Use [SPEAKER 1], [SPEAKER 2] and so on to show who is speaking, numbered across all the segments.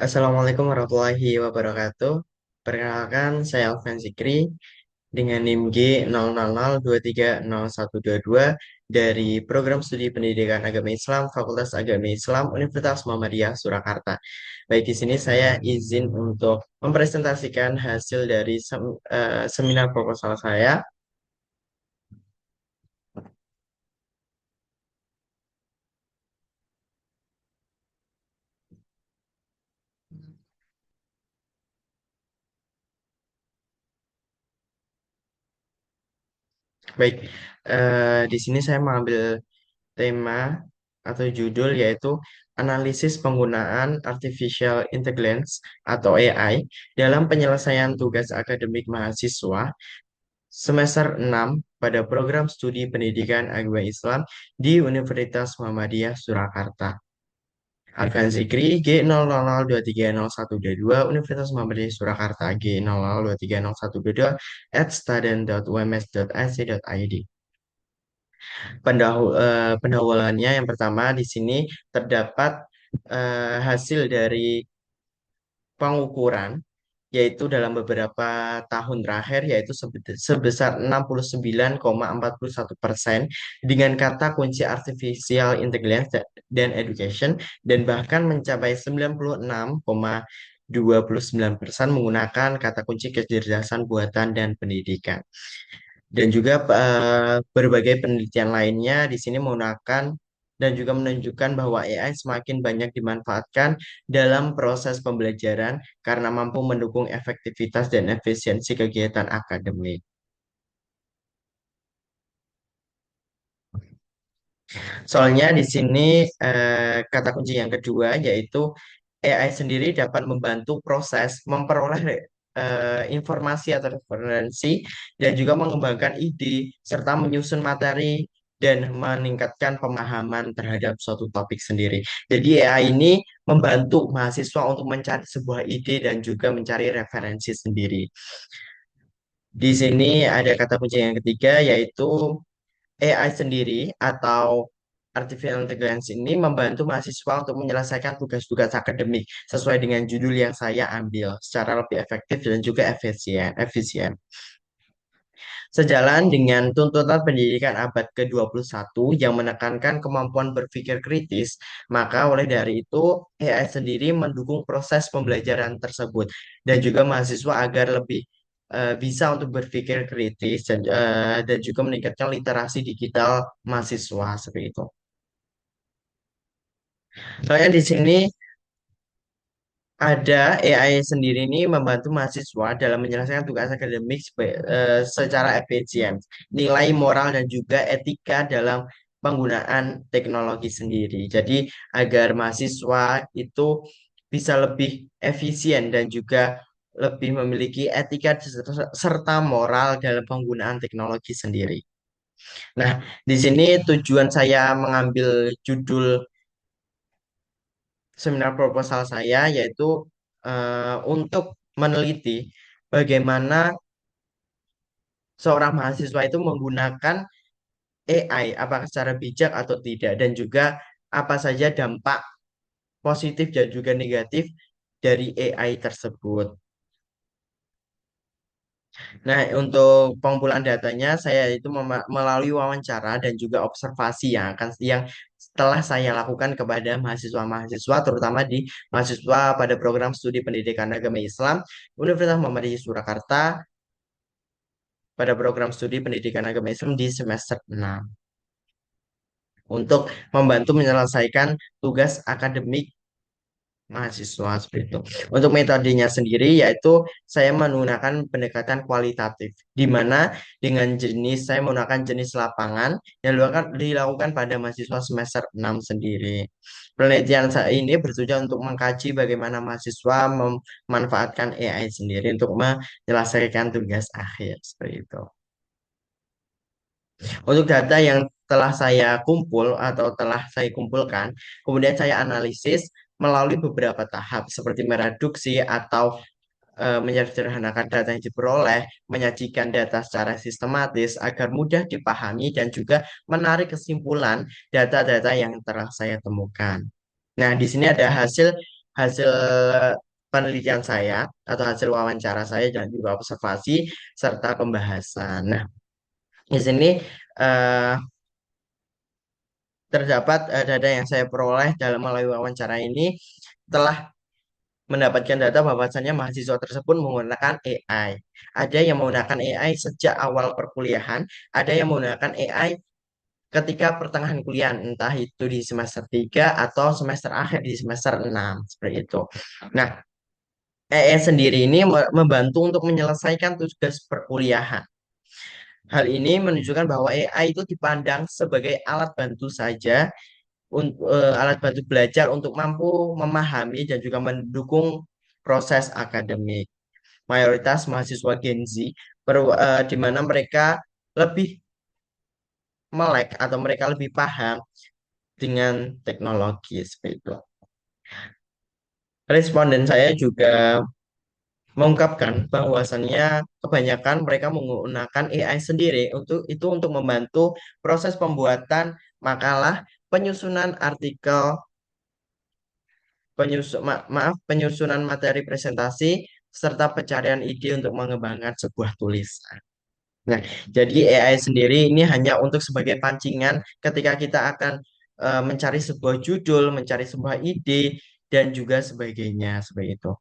[SPEAKER 1] Assalamualaikum warahmatullahi wabarakatuh. Perkenalkan, saya Alfian Zikri dengan NIM G0002301122 dari Program Studi Pendidikan Agama Islam Fakultas Agama Islam Universitas Muhammadiyah Surakarta. Baik, di sini saya izin untuk mempresentasikan hasil dari seminar proposal saya. Baik, di sini saya mengambil tema atau judul yaitu analisis penggunaan artificial intelligence atau AI dalam penyelesaian tugas akademik mahasiswa semester 6 pada program studi pendidikan agama Islam di Universitas Muhammadiyah Surakarta. Alfian Zikri G00230122 Universitas Muhammadiyah Surakarta G00230122 at staden.ums.ac.id. Pendahuluannya yang pertama di sini terdapat hasil dari pengukuran yaitu dalam beberapa tahun terakhir yaitu sebesar 69,41% dengan kata kunci artificial intelligence dan education dan bahkan mencapai 96,29% menggunakan kata kunci kecerdasan buatan dan pendidikan. Dan juga berbagai penelitian lainnya di sini menggunakan dan juga menunjukkan bahwa AI semakin banyak dimanfaatkan dalam proses pembelajaran karena mampu mendukung efektivitas dan efisiensi kegiatan akademik. Soalnya di sini kata kunci yang kedua yaitu AI sendiri dapat membantu proses memperoleh informasi atau referensi dan juga mengembangkan ide serta menyusun materi dan meningkatkan pemahaman terhadap suatu topik sendiri. Jadi AI ini membantu mahasiswa untuk mencari sebuah ide dan juga mencari referensi sendiri. Di sini ada kata kunci yang ketiga yaitu AI sendiri atau Artificial Intelligence ini membantu mahasiswa untuk menyelesaikan tugas-tugas akademik sesuai dengan judul yang saya ambil secara lebih efektif dan juga efisien. Sejalan dengan tuntutan pendidikan abad ke-21 yang menekankan kemampuan berpikir kritis, maka oleh dari itu AI sendiri mendukung proses pembelajaran tersebut dan juga mahasiswa agar lebih bisa untuk berpikir kritis dan juga meningkatkan literasi digital mahasiswa seperti itu. Soalnya di sini ada AI sendiri ini membantu mahasiswa dalam menyelesaikan tugas akademik secara efisien, nilai moral dan juga etika dalam penggunaan teknologi sendiri. Jadi agar mahasiswa itu bisa lebih efisien dan juga lebih memiliki etika serta moral dalam penggunaan teknologi sendiri. Nah, di sini tujuan saya mengambil judul seminar proposal saya yaitu untuk meneliti bagaimana seorang mahasiswa itu menggunakan AI, apakah secara bijak atau tidak, dan juga apa saja dampak positif dan juga negatif dari AI tersebut. Nah, untuk pengumpulan datanya, saya itu melalui wawancara dan juga observasi yang setelah saya lakukan kepada mahasiswa-mahasiswa, terutama di mahasiswa pada program studi pendidikan agama Islam Universitas Muhammadiyah Surakarta pada program studi pendidikan agama Islam di semester 6 untuk membantu menyelesaikan tugas akademik mahasiswa seperti itu. Untuk metodenya sendiri yaitu saya menggunakan pendekatan kualitatif di mana dengan jenis saya menggunakan jenis lapangan yang dilakukan pada mahasiswa semester 6 sendiri. Penelitian saya ini bertujuan untuk mengkaji bagaimana mahasiswa memanfaatkan AI sendiri untuk menyelesaikan tugas akhir seperti itu. Untuk data yang telah saya telah saya kumpulkan, kemudian saya analisis melalui beberapa tahap seperti mereduksi atau menyederhanakan data yang diperoleh, menyajikan data secara sistematis agar mudah dipahami dan juga menarik kesimpulan data-data yang telah saya temukan. Nah, di sini ada hasil hasil penelitian saya atau hasil wawancara saya dan juga observasi serta pembahasan. Nah, di sini eh, terdapat data yang saya peroleh dalam melalui wawancara ini telah mendapatkan data bahwasannya mahasiswa tersebut menggunakan AI. Ada yang menggunakan AI sejak awal perkuliahan, ada yang menggunakan AI ketika pertengahan kuliah, entah itu di semester 3 atau semester akhir di semester 6 seperti itu. Nah, AI sendiri ini membantu untuk menyelesaikan tugas perkuliahan. Hal ini menunjukkan bahwa AI itu dipandang sebagai alat bantu saja, alat bantu belajar untuk mampu memahami dan juga mendukung proses akademik. Mayoritas mahasiswa Gen Z, di mana mereka lebih melek atau mereka lebih paham dengan teknologi seperti itu. Responden saya juga mengungkapkan bahwasannya kebanyakan mereka menggunakan AI sendiri untuk membantu proses pembuatan makalah, penyusunan artikel, penyusunan materi presentasi, serta pencarian ide untuk mengembangkan sebuah tulisan. Nah, jadi AI sendiri ini hanya untuk sebagai pancingan ketika kita akan mencari sebuah judul, mencari sebuah ide, dan juga sebagainya, seperti itu.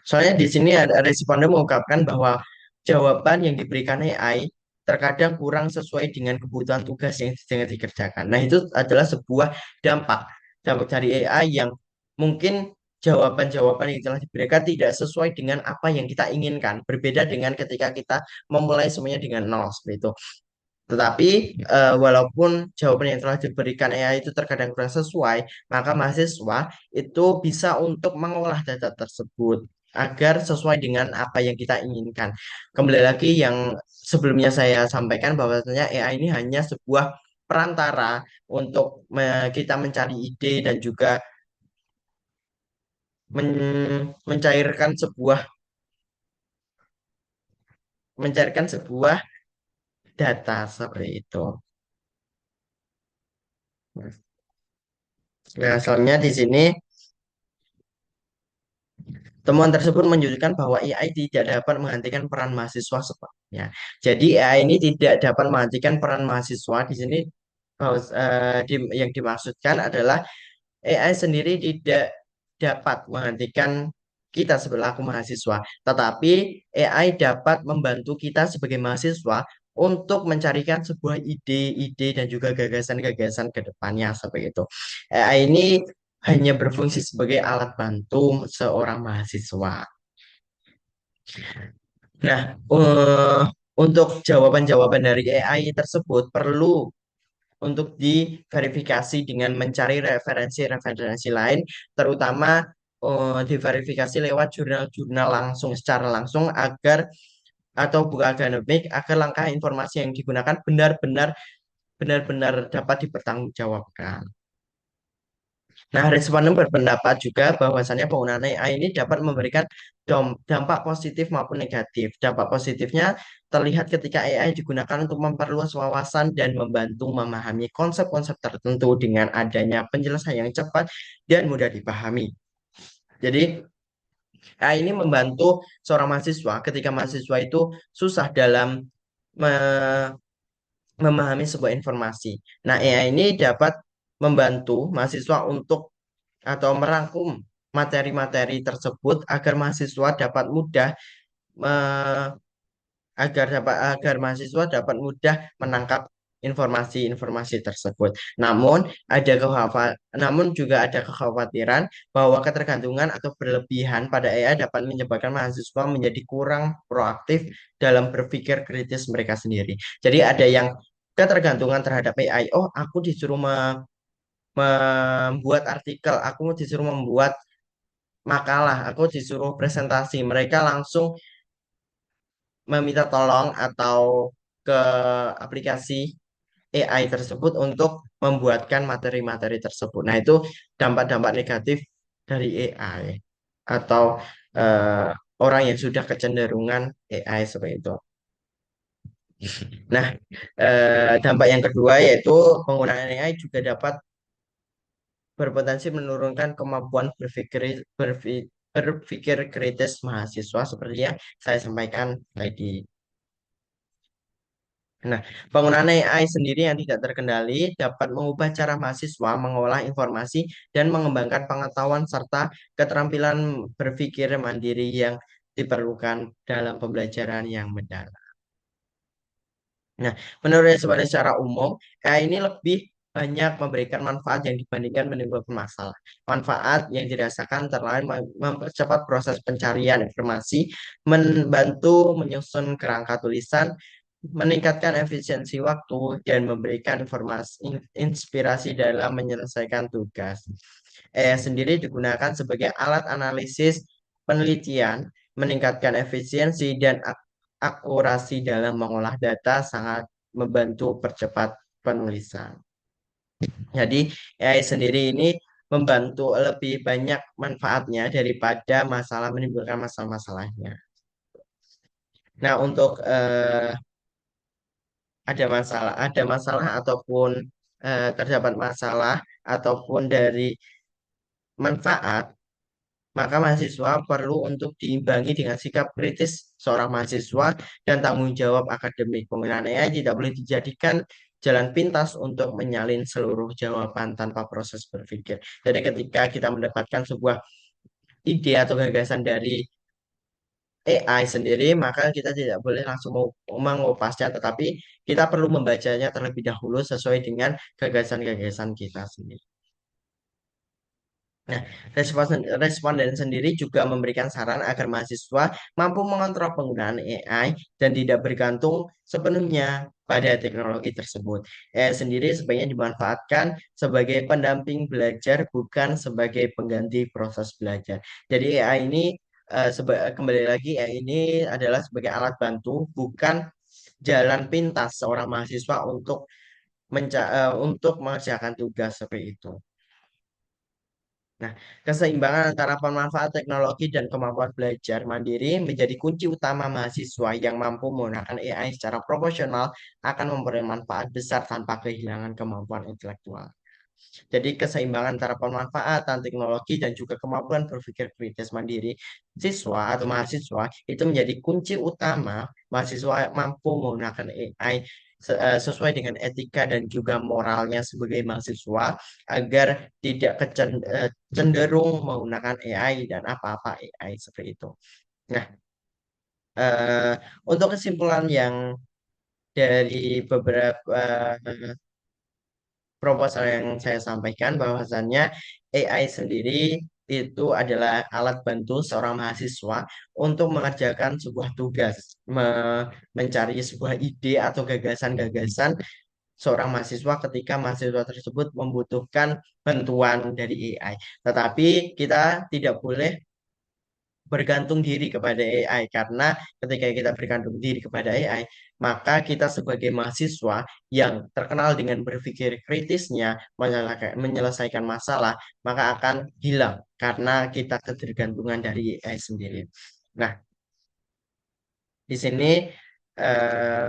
[SPEAKER 1] Soalnya di sini ada responden mengungkapkan bahwa jawaban yang diberikan AI terkadang kurang sesuai dengan kebutuhan tugas yang sedang dikerjakan. Nah, itu adalah sebuah dampak dampak dari AI yang mungkin jawaban-jawaban yang telah diberikan tidak sesuai dengan apa yang kita inginkan. Berbeda dengan ketika kita memulai semuanya dengan nol seperti itu. Tetapi walaupun jawaban yang telah diberikan AI itu terkadang kurang sesuai, maka mahasiswa itu bisa untuk mengolah data tersebut agar sesuai dengan apa yang kita inginkan. Kembali lagi yang sebelumnya saya sampaikan bahwasanya AI ini hanya sebuah perantara untuk kita mencari ide dan juga mencairkan sebuah data seperti itu. Nah, soalnya di sini temuan tersebut menunjukkan bahwa AI tidak dapat menggantikan peran mahasiswa sepenuhnya. Jadi AI ini tidak dapat menggantikan peran mahasiswa. Di sini yang dimaksudkan adalah AI sendiri tidak dapat menggantikan kita sebagai mahasiswa, tetapi AI dapat membantu kita sebagai mahasiswa untuk mencarikan sebuah ide-ide dan juga gagasan-gagasan ke depannya seperti itu. AI ini hanya berfungsi sebagai alat bantu seorang mahasiswa. Nah, untuk jawaban-jawaban dari AI tersebut perlu untuk diverifikasi dengan mencari referensi-referensi lain, terutama diverifikasi lewat jurnal-jurnal langsung secara langsung agar atau buku akademik agar langkah informasi yang digunakan benar-benar dapat dipertanggungjawabkan. Nah, responden berpendapat juga bahwasannya penggunaan AI ini dapat memberikan dampak positif maupun negatif. Dampak positifnya terlihat ketika AI digunakan untuk memperluas wawasan dan membantu memahami konsep-konsep tertentu dengan adanya penjelasan yang cepat dan mudah dipahami. Jadi, AI ini membantu seorang mahasiswa ketika mahasiswa itu susah dalam me- memahami sebuah informasi. Nah, AI ini dapat membantu mahasiswa untuk atau merangkum materi-materi tersebut agar mahasiswa dapat mudah me- agar mahasiswa dapat mudah menangkap informasi-informasi tersebut. Namun juga ada kekhawatiran bahwa ketergantungan atau berlebihan pada AI dapat menyebabkan mahasiswa menjadi kurang proaktif dalam berpikir kritis mereka sendiri. Jadi ada yang ketergantungan terhadap AI. Oh, aku disuruh membuat artikel, aku disuruh membuat makalah, aku disuruh presentasi, mereka langsung meminta tolong atau ke aplikasi AI tersebut untuk membuatkan materi-materi tersebut. Nah, itu dampak-dampak negatif dari AI atau eh, orang yang sudah kecenderungan AI seperti itu. Nah, dampak yang kedua yaitu penggunaan AI juga dapat berpotensi menurunkan kemampuan berpikir kritis mahasiswa seperti yang saya sampaikan tadi. Nah, penggunaan AI sendiri yang tidak terkendali dapat mengubah cara mahasiswa mengolah informasi dan mengembangkan pengetahuan serta keterampilan berpikir mandiri yang diperlukan dalam pembelajaran yang mendalam. Nah, menurut secara umum, AI ini lebih banyak memberikan manfaat yang dibandingkan menimbulkan masalah. Manfaat yang dirasakan terlalu mempercepat proses pencarian informasi, membantu menyusun kerangka tulisan, meningkatkan efisiensi waktu, dan memberikan inspirasi dalam menyelesaikan tugas. AI sendiri digunakan sebagai alat analisis penelitian, meningkatkan efisiensi dan akurasi dalam mengolah data sangat membantu percepat penulisan. Jadi AI sendiri ini membantu lebih banyak manfaatnya daripada masalah menimbulkan masalah-masalahnya. Nah, untuk ada masalah ataupun terdapat masalah ataupun dari manfaat, maka mahasiswa perlu untuk diimbangi dengan sikap kritis seorang mahasiswa dan tanggung jawab akademik. Penggunaan AI tidak boleh dijadikan jalan pintas untuk menyalin seluruh jawaban tanpa proses berpikir. Jadi ketika kita mendapatkan sebuah ide atau gagasan dari AI sendiri, maka kita tidak boleh langsung mengupasnya, tetapi kita perlu membacanya terlebih dahulu sesuai dengan gagasan-gagasan kita sendiri. Nah, responden sendiri juga memberikan saran agar mahasiswa mampu mengontrol penggunaan AI dan tidak bergantung sepenuhnya pada teknologi tersebut. AI sendiri sebaiknya dimanfaatkan sebagai pendamping belajar, bukan sebagai pengganti proses belajar. Jadi AI ini kembali lagi AI ini adalah sebagai alat bantu, bukan jalan pintas seorang mahasiswa untuk mengerjakan tugas seperti itu. Nah, keseimbangan antara pemanfaat teknologi dan kemampuan belajar mandiri menjadi kunci utama mahasiswa yang mampu menggunakan AI secara profesional akan memberi manfaat besar tanpa kehilangan kemampuan intelektual. Jadi keseimbangan antara pemanfaatan teknologi dan juga kemampuan berpikir kritis mandiri siswa atau mahasiswa itu menjadi kunci utama mahasiswa mampu menggunakan AI sesuai dengan etika dan juga moralnya sebagai mahasiswa agar tidak cenderung menggunakan AI dan apa-apa AI seperti itu. Nah, eh, untuk kesimpulan yang dari beberapa proposal yang saya sampaikan bahwasannya AI sendiri itu adalah alat bantu seorang mahasiswa untuk mengerjakan sebuah tugas, mencari sebuah ide atau gagasan-gagasan seorang mahasiswa ketika mahasiswa tersebut membutuhkan bantuan dari AI. Tetapi kita tidak boleh bergantung diri kepada AI karena ketika kita bergantung diri kepada AI, maka kita sebagai mahasiswa yang terkenal dengan berpikir kritisnya menyelesaikan masalah, maka akan hilang karena kita ketergantungan dari AI sendiri. Nah, di sini eh,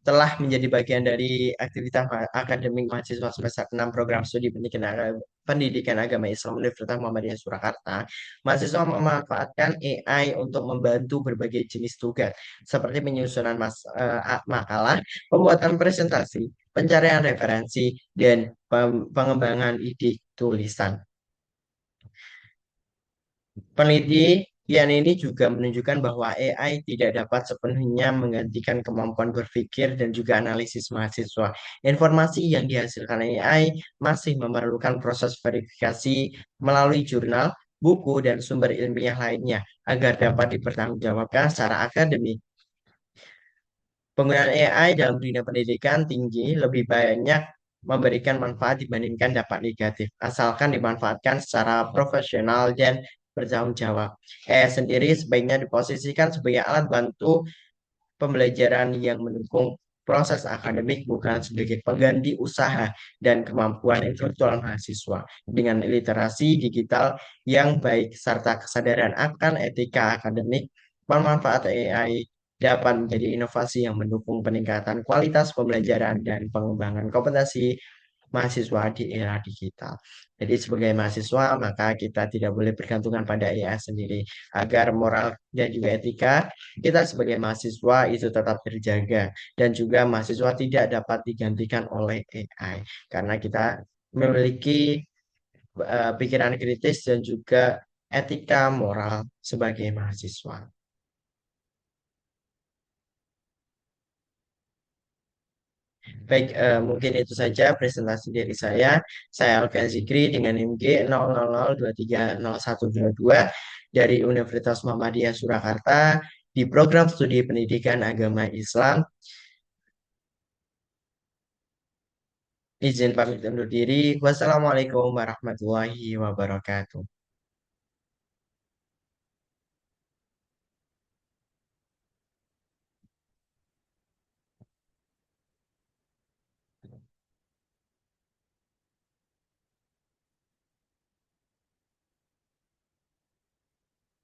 [SPEAKER 1] telah menjadi bagian dari aktivitas akademik mahasiswa semester 6 program studi pendidikan agama Islam Universitas Muhammadiyah Surakarta. Mahasiswa memanfaatkan AI untuk membantu berbagai jenis tugas seperti penyusunan makalah, pembuatan presentasi, pencarian referensi, dan pengembangan ide tulisan. Penelitian ini juga menunjukkan bahwa AI tidak dapat sepenuhnya menggantikan kemampuan berpikir dan juga analisis mahasiswa. Informasi yang dihasilkan AI masih memerlukan proses verifikasi melalui jurnal, buku, dan sumber ilmiah lainnya agar dapat dipertanggungjawabkan secara akademik. Penggunaan AI dalam dunia pendidikan tinggi lebih banyak memberikan manfaat dibandingkan dampak negatif, asalkan dimanfaatkan secara profesional dan bertanggung jawab. AI sendiri sebaiknya diposisikan sebagai alat bantu pembelajaran yang mendukung proses akademik, bukan sebagai pengganti usaha dan kemampuan intelektual mahasiswa. Dengan literasi digital yang baik serta kesadaran akan etika akademik, pemanfaat AI dapat menjadi inovasi yang mendukung peningkatan kualitas pembelajaran dan pengembangan kompetensi mahasiswa di era digital. Jadi sebagai mahasiswa maka kita tidak boleh bergantungan pada AI sendiri agar moral dan juga etika kita sebagai mahasiswa itu tetap terjaga dan juga mahasiswa tidak dapat digantikan oleh AI karena kita memiliki pikiran kritis dan juga etika moral sebagai mahasiswa. Baik, mungkin itu saja presentasi dari saya. Saya Alfian Zikri dengan NIM G 0002301222 dari Universitas Muhammadiyah Surakarta di program studi pendidikan agama Islam. Izin pamit undur diri. Wassalamualaikum warahmatullahi wabarakatuh.